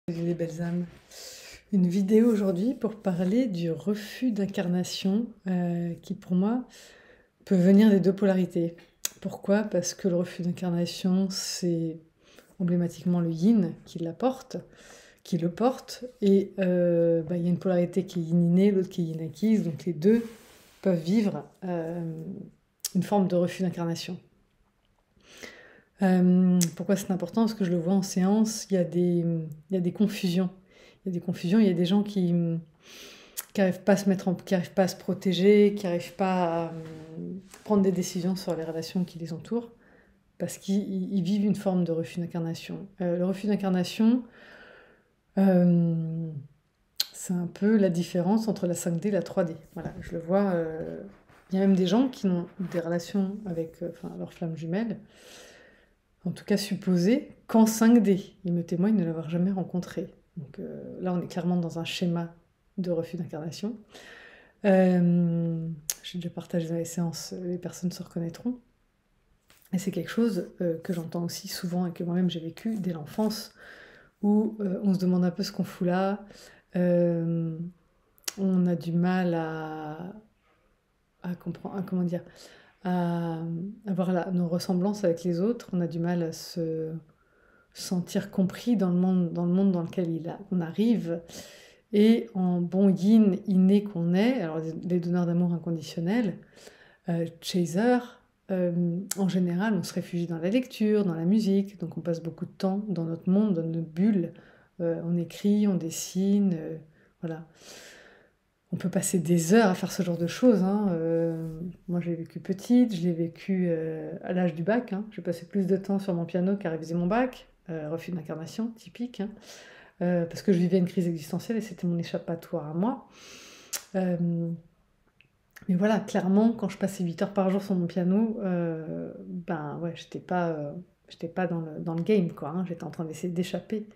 Les belles âmes. Une vidéo aujourd'hui pour parler du refus d'incarnation qui pour moi peut venir des deux polarités. Pourquoi? Parce que le refus d'incarnation c'est emblématiquement le yin qui l'apporte, qui le porte, et il y a une polarité qui est yin innée, l'autre qui est yin acquise, donc les deux peuvent vivre une forme de refus d'incarnation. Pourquoi c'est important? Parce que je le vois en séance, il y a des confusions. Il y a des confusions, il y a des gens qui n'arrivent pas à se mettre qui n'arrivent pas à se protéger, qui n'arrivent pas à prendre des décisions sur les relations qui les entourent, parce qu'ils vivent une forme de refus d'incarnation. Le refus d'incarnation, c'est un peu la différence entre la 5D et la 3D. Voilà, je le vois. Il y a même des gens qui ont des relations avec leur flamme jumelle, en tout cas supposé, qu'en 5D. Ils me témoignent de l'avoir jamais rencontré. Donc là, on est clairement dans un schéma de refus d'incarnation. J'ai déjà partagé dans les séances, les personnes se reconnaîtront. Et c'est quelque chose que j'entends aussi souvent et que moi-même j'ai vécu dès l'enfance, où on se demande un peu ce qu'on fout là. On a du mal à comprendre, comment dire, à avoir nos ressemblances avec les autres, on a du mal à se sentir compris dans le monde dans lequel on arrive. Et en bon yin inné qu'on est, alors les donneurs d'amour inconditionnel, chaser, en général, on se réfugie dans la lecture, dans la musique, donc on passe beaucoup de temps dans notre monde, dans notre bulle. On écrit, on dessine, voilà. On peut passer des heures à faire ce genre de choses, hein. Moi, je l'ai vécu petite, je l'ai vécu à l'âge du bac, hein. J'ai passé plus de temps sur mon piano qu'à réviser mon bac. Refus d'incarnation, typique, hein. Parce que je vivais une crise existentielle et c'était mon échappatoire à moi. Mais voilà, clairement, quand je passais 8 heures par jour sur mon piano, ouais, j'étais pas dans le game, quoi, hein. J'étais en train d'essayer d'échapper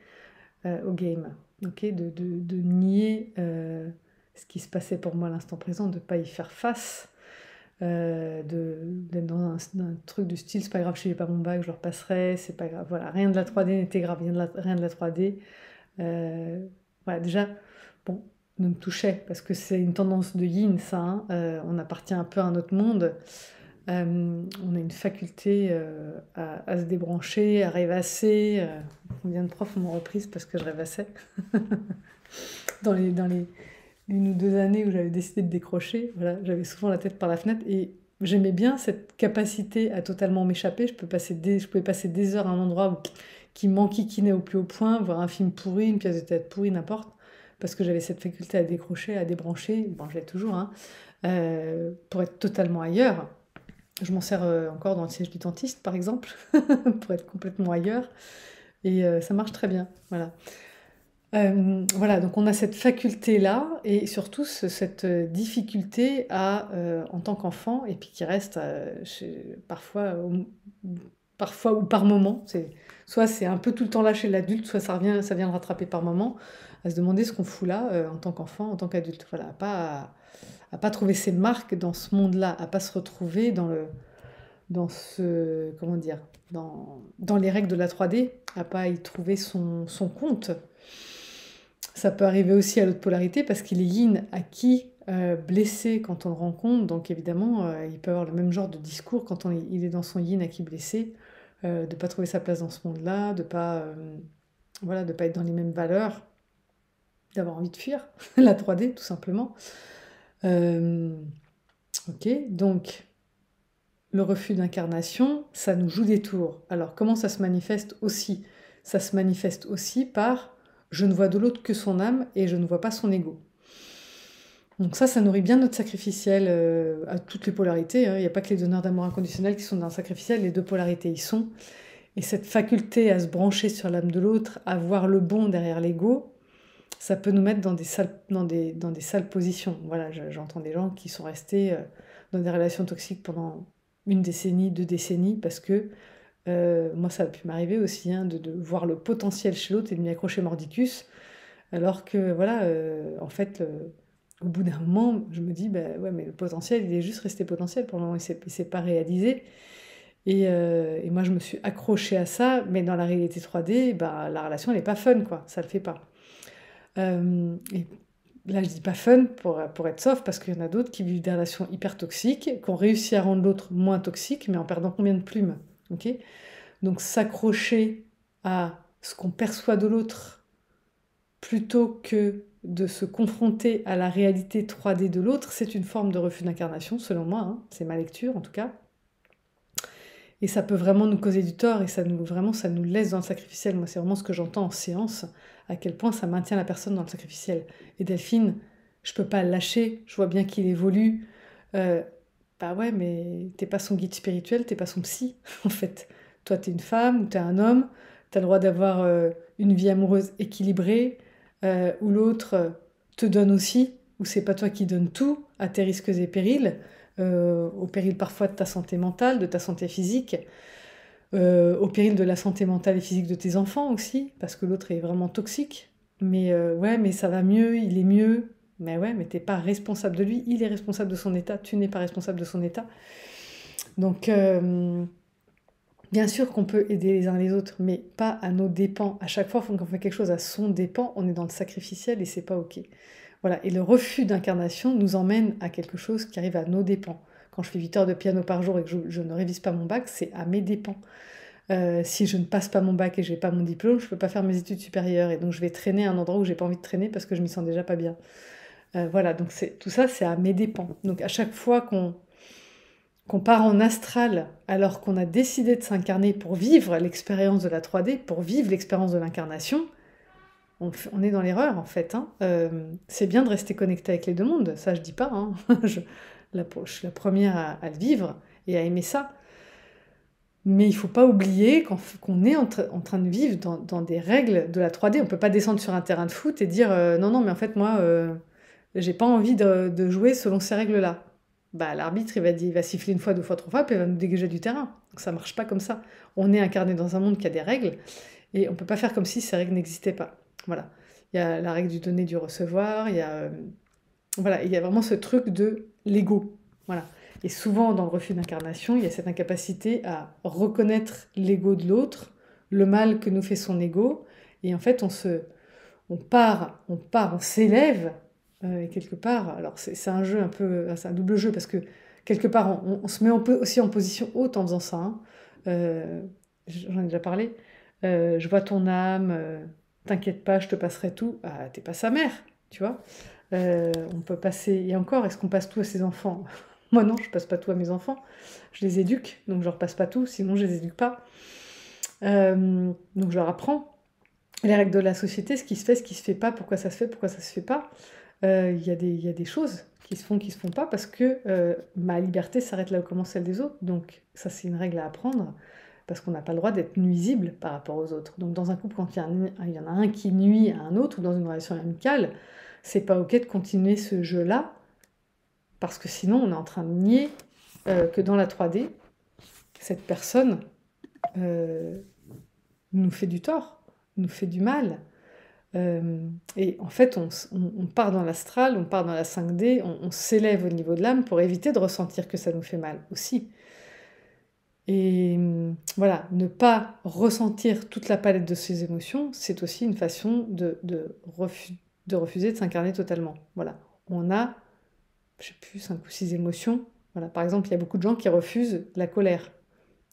au game, ok, de nier ce qui se passait pour moi à l'instant présent, de ne pas y faire face, d'être dans un truc du style, c'est pas grave, je n'ai pas mon bac, je le repasserai, c'est pas grave, voilà, rien de la 3D n'était grave, rien de la 3D. Voilà, déjà, bon, ne me touchait, parce que c'est une tendance de yin, ça, hein. On appartient un peu à un autre monde. On a une faculté à se débrancher, à rêvasser. Combien de profs m'ont reprise parce que je rêvassais dans les 1 ou 2 années où j'avais décidé de décrocher, voilà, j'avais souvent la tête par la fenêtre et j'aimais bien cette capacité à totalement m'échapper. Je pouvais passer des heures à un endroit qui m'enquiquinait au plus haut point, voir un film pourri, une pièce de théâtre pourrie, n'importe, parce que j'avais cette faculté à décrocher, à débrancher, bon, j'ai toujours, hein, pour être totalement ailleurs. Je m'en sers encore dans le siège du dentiste, par exemple, pour être complètement ailleurs, et ça marche très bien, voilà. Voilà, donc on a cette faculté-là et surtout cette difficulté en tant qu'enfant, et puis qui reste parfois ou par moment, soit c'est un peu tout le temps là chez l'adulte, soit ça vient le rattraper par moment, à se demander ce qu'on fout là en tant qu'enfant, en tant qu'adulte. Voilà, à pas trouver ses marques dans ce monde-là, à pas se retrouver comment dire, dans les règles de la 3D, à pas y trouver son compte. Ça peut arriver aussi à l'autre polarité parce qu'il est yin acquis, blessé quand on le rencontre, donc évidemment, il peut avoir le même genre de discours quand il est dans son yin acquis blessé, de pas trouver sa place dans ce monde-là, de pas, voilà, de pas être dans les mêmes valeurs, d'avoir envie de fuir la 3D tout simplement. OK, donc le refus d'incarnation, ça nous joue des tours. Alors comment ça se manifeste aussi? Ça se manifeste aussi par je ne vois de l'autre que son âme et je ne vois pas son ego. Donc ça nourrit bien notre sacrificiel à toutes les polarités, hein. Il n'y a pas que les donneurs d'amour inconditionnel qui sont dans le sacrificiel, les deux polarités y sont. Et cette faculté à se brancher sur l'âme de l'autre, à voir le bon derrière l'ego, ça peut nous mettre dans des sales positions. Voilà, j'entends des gens qui sont restés dans des relations toxiques pendant 1 décennie, 2 décennies, parce que moi ça a pu m'arriver aussi, hein, de voir le potentiel chez l'autre et de m'y accrocher mordicus, alors que voilà, en fait, au bout d'un moment, je me dis, bah ouais, mais le potentiel, il est juste resté potentiel, pour le moment, il s'est pas réalisé. Et moi, je me suis accrochée à ça, mais dans la réalité 3D, bah, la relation, elle n'est pas fun, quoi. Ça le fait pas. Et là, je dis pas fun pour être soft, parce qu'il y en a d'autres qui vivent des relations hyper toxiques, qui ont réussi à rendre l'autre moins toxique, mais en perdant combien de plumes, ok? Donc s'accrocher à ce qu'on perçoit de l'autre plutôt que de se confronter à la réalité 3D de l'autre, c'est une forme de refus d'incarnation, selon moi, hein. C'est ma lecture en tout cas. Et ça peut vraiment nous causer du tort et ça nous laisse dans le sacrificiel. Moi, c'est vraiment ce que j'entends en séance, à quel point ça maintient la personne dans le sacrificiel. Et Delphine, je peux pas le lâcher, je vois bien qu'il évolue. Euh, Bah ouais, mais t'es pas son guide spirituel, t'es pas son psy, en fait. Toi, t'es une femme ou t'es un homme, t'as le droit d'avoir une vie amoureuse équilibrée, où l'autre te donne aussi, où c'est pas toi qui donnes tout, à tes risques et périls, au péril parfois de ta santé mentale, de ta santé physique, au péril de la santé mentale et physique de tes enfants aussi, parce que l'autre est vraiment toxique. Mais ouais, mais ça va mieux, il est mieux. Mais ouais, mais t'es pas responsable de lui, il est responsable de son état, tu n'es pas responsable de son état. Donc, bien sûr qu'on peut aider les uns les autres, mais pas à nos dépens. À chaque fois qu'on fait quelque chose à son dépens, on est dans le sacrificiel et c'est pas ok. Voilà, et le refus d'incarnation nous emmène à quelque chose qui arrive à nos dépens. Quand je fais 8 heures de piano par jour et que je ne révise pas mon bac, c'est à mes dépens. Si je ne passe pas mon bac et je n'ai pas mon diplôme, je ne peux pas faire mes études supérieures. Et donc je vais traîner à un endroit où j'ai pas envie de traîner parce que je m'y sens déjà pas bien. Voilà, donc tout ça, c'est à mes dépens. Donc à chaque fois qu'on part en astral alors qu'on a décidé de s'incarner pour vivre l'expérience de la 3D, pour vivre l'expérience de l'incarnation, on est dans l'erreur en fait, hein. C'est bien de rester connecté avec les deux mondes, ça je dis pas, hein. Je suis la première à le vivre et à aimer ça. Mais il faut pas oublier qu'on est en train de vivre dans des règles de la 3D. On peut pas descendre sur un terrain de foot et dire non, non, mais en fait, moi, j'ai pas envie de jouer selon ces règles-là. Bah, l'arbitre, il va siffler une fois, deux fois, trois fois, puis il va nous dégager du terrain. Donc ça marche pas comme ça. On est incarné dans un monde qui a des règles et on peut pas faire comme si ces règles n'existaient pas. Voilà. Il y a la règle du donner, du recevoir, voilà, il y a vraiment ce truc de l'ego. Voilà. Et souvent, dans le refus d'incarnation, il y a cette incapacité à reconnaître l'ego de l'autre, le mal que nous fait son ego, et en fait, on s'élève, et quelque part, alors c'est un jeu un peu, c'est un double jeu, parce que quelque part, on se met aussi en position haute en faisant ça, hein. Euh, J'en ai déjà parlé. Je vois ton âme, t'inquiète pas, je te passerai tout. Ah, t'es pas sa mère, tu vois. On peut passer, et encore, est-ce qu'on passe tout à ses enfants? Moi non, je passe pas tout à mes enfants. Je les éduque, donc je leur passe pas tout, sinon je les éduque pas. Donc je leur apprends les règles de la société, ce qui se fait, ce qui se fait pas, pourquoi ça se fait, pourquoi ça se fait pas. Il y a des choses qui se font pas, parce que ma liberté s'arrête là où commence celle des autres. Donc ça, c'est une règle à apprendre, parce qu'on n'a pas le droit d'être nuisible par rapport aux autres. Donc dans un couple, quand il y en a un qui nuit à un autre, ou dans une relation amicale, c'est pas ok de continuer ce jeu-là, parce que sinon on est en train de nier que dans la 3D, cette personne nous fait du tort, nous fait du mal. Et en fait, on part dans l'astral, on part dans la 5D, on s'élève au niveau de l'âme pour éviter de ressentir que ça nous fait mal aussi. Et voilà, ne pas ressentir toute la palette de ces émotions, c'est aussi une façon de refuser de s'incarner totalement. Voilà, on a, je sais plus, 5 ou 6 émotions. Voilà, par exemple, il y a beaucoup de gens qui refusent la colère.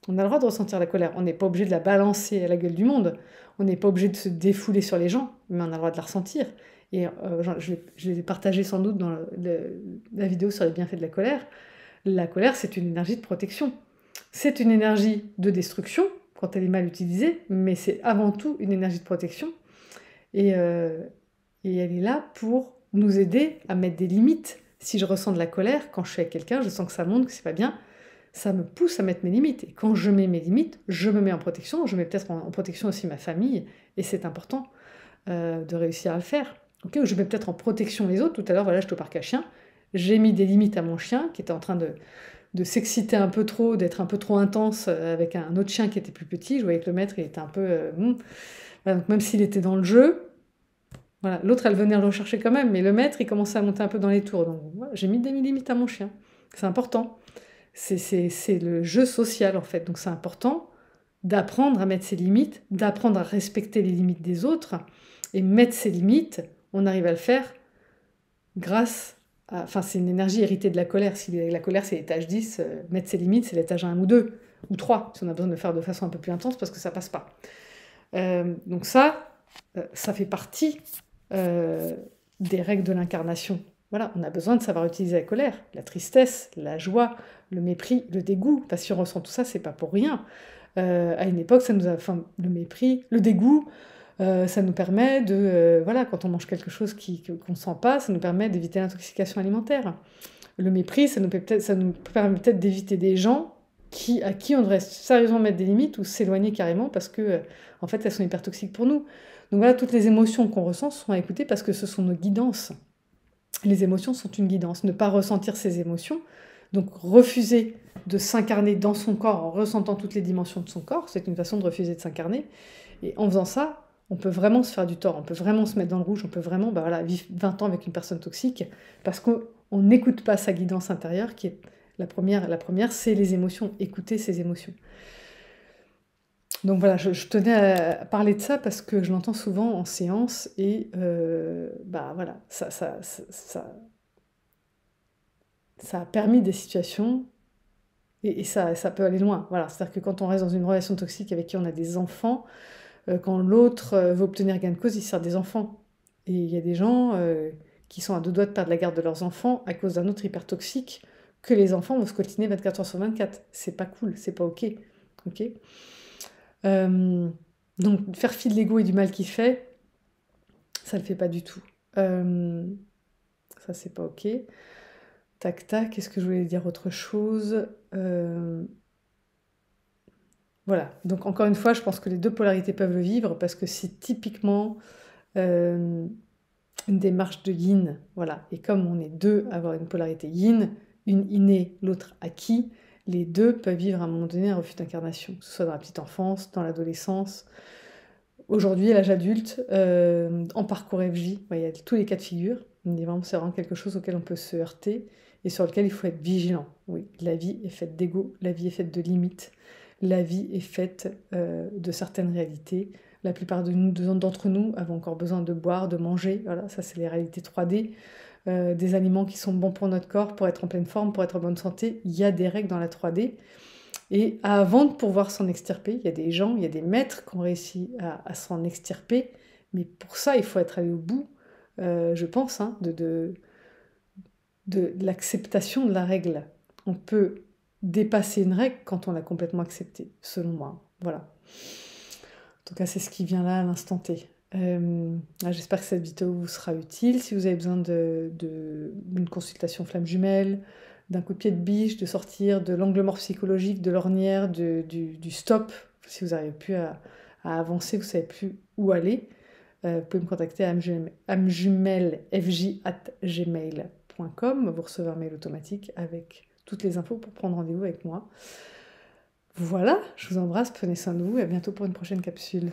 On a le droit de ressentir la colère. On n'est pas obligé de la balancer à la gueule du monde. On n'est pas obligé de se défouler sur les gens, mais on a le droit de la ressentir. Et je l'ai partagé sans doute dans la vidéo sur les bienfaits de la colère. La colère, c'est une énergie de protection. C'est une énergie de destruction quand elle est mal utilisée, mais c'est avant tout une énergie de protection. Et elle est là pour nous aider à mettre des limites. Si je ressens de la colère, quand je suis avec quelqu'un, je sens que ça monte, que c'est pas bien, ça me pousse à mettre mes limites. Et quand je mets mes limites, je me mets en protection. Je mets peut-être en protection aussi ma famille. Et c'est important de réussir à le faire. Okay, ou je mets peut-être en protection les autres. Tout à l'heure, voilà, j'étais au parc à chiens. J'ai mis des limites à mon chien qui était en train de s'exciter un peu trop, d'être un peu trop intense avec un autre chien qui était plus petit. Je voyais que le maître, il était un peu... Voilà, donc même s'il était dans le jeu, voilà, l'autre, elle venait le rechercher quand même. Mais le maître, il commençait à monter un peu dans les tours. Donc voilà, j'ai mis des limites à mon chien. C'est important. C'est le jeu social, en fait. Donc c'est important d'apprendre à mettre ses limites, d'apprendre à respecter les limites des autres. Et mettre ses limites, on arrive à le faire grâce à... Enfin, c'est une énergie héritée de la colère. Si la colère, c'est l'étage 10, mettre ses limites, c'est l'étage 1 ou 2, ou 3, si on a besoin de le faire de façon un peu plus intense, parce que ça passe pas. Donc ça fait partie des règles de l'incarnation. Voilà, on a besoin de savoir utiliser la colère, la tristesse, la joie, le mépris, le dégoût. Parce que si on ressent tout ça, c'est pas pour rien. À une époque, ça nous a, enfin, le mépris, le dégoût, ça nous permet de, voilà, quand on mange quelque chose qu'on ne sent pas, ça nous permet d'éviter l'intoxication alimentaire. Le mépris, ça nous permet peut-être d'éviter des gens à qui on devrait sérieusement mettre des limites ou s'éloigner carrément parce que, en fait, elles sont hyper toxiques pour nous. Donc voilà, toutes les émotions qu'on ressent sont à écouter parce que ce sont nos guidances. Les émotions sont une guidance. Ne pas ressentir ces émotions, donc refuser de s'incarner dans son corps en ressentant toutes les dimensions de son corps, c'est une façon de refuser de s'incarner. Et en faisant ça, on peut vraiment se faire du tort, on peut vraiment se mettre dans le rouge, on peut vraiment vivre 20 ans avec une personne toxique parce qu'on n'écoute pas sa guidance intérieure qui est la première, c'est les émotions, écouter ses émotions. Donc voilà, je tenais à parler de ça parce que je l'entends souvent en séance et voilà, ça a permis des situations et ça peut aller loin. Voilà, c'est-à-dire que quand on reste dans une relation toxique avec qui on a des enfants, quand l'autre veut obtenir gain de cause, il sert des enfants. Et il y a des gens qui sont à deux doigts de perdre la garde de leurs enfants à cause d'un autre hyper toxique que les enfants vont se coltiner 24 heures sur 24. C'est pas cool, c'est pas ok. Ok. Donc faire fi de l'ego et du mal qu'il fait, ça le fait pas du tout. Ça c'est pas ok. Tac tac, est-ce que je voulais dire autre chose Voilà, donc encore une fois, je pense que les deux polarités peuvent le vivre parce que c'est typiquement une démarche de yin, voilà. Et comme on est deux à avoir une polarité yin, une innée, l'autre acquis, les deux peuvent vivre à un moment donné un refus d'incarnation, que ce soit dans la petite enfance, dans l'adolescence, aujourd'hui à l'âge adulte, en parcours FJ, il y a tous les cas de figure. C'est vraiment quelque chose auquel on peut se heurter et sur lequel il faut être vigilant. Oui, la vie est faite d'ego, la vie est faite de limites, la vie est faite de certaines réalités. La plupart d'entre nous avons encore besoin de boire, de manger. Voilà, ça c'est les réalités 3D. Des aliments qui sont bons pour notre corps, pour être en pleine forme, pour être en bonne santé. Il y a des règles dans la 3D. Et avant de pouvoir s'en extirper, il y a des gens, il y a des maîtres qui ont réussi à s'en extirper. Mais pour ça, il faut être allé au bout, je pense, hein, de l'acceptation de la règle. On peut dépasser une règle quand on l'a complètement acceptée, selon moi. Voilà. En tout cas, c'est ce qui vient là à l'instant T. J'espère que cette vidéo vous sera utile. Si vous avez besoin d'une consultation flamme jumelle, d'un coup de pied de biche, de sortir de l'angle mort psychologique, de l'ornière, du stop, si vous n'arrivez plus à avancer, vous ne savez plus où aller, vous pouvez me contacter à amjumelfj@gmail.com. Vous recevez un mail automatique avec toutes les infos pour prendre rendez-vous avec moi. Voilà, je vous embrasse, prenez soin de vous et à bientôt pour une prochaine capsule.